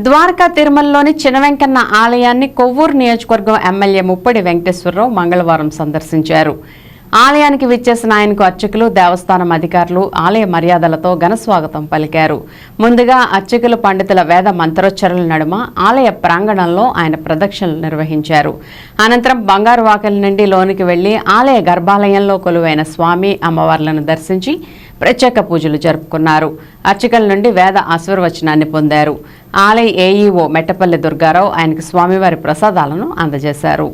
ద్వారకా తిరుమలలోని చినవెంకన్న ఆలయాన్ని కొవ్వూరు నియోజకవర్గం ఎమ్మెల్యే ముప్పడి వెంకటేశ్వరరావు మంగళవారం సందర్శించారు. ఆలయానికి విచ్చేసిన ఆయనకు అర్చకులు, దేవస్థానం అధికారులు ఆలయ మర్యాదలతో ఘనస్వాగతం పలికారు. ముందుగా అర్చకులు, పండితుల వేద మంత్రోచ్చరణల నడుమ ఆలయ ప్రాంగణంలో ఆయన ప్రదక్షిణలు నిర్వహించారు. అనంతరం బంగారు వాకిలి నుండి లోనికి వెళ్లి ఆలయ గర్భాలయంలో కొలువైన స్వామి, అమ్మవార్లను దర్శించి ప్రత్యేక పూజలు జరుపుకున్నారు. అర్చకుల నుండి వేద ఆశీర్వచనాన్ని పొందారు. ఆలయ ఏఈఓ మెట్టపల్లి దుర్గారావు ఆయనకు స్వామివారి ప్రసాదాలను అందజేశారు.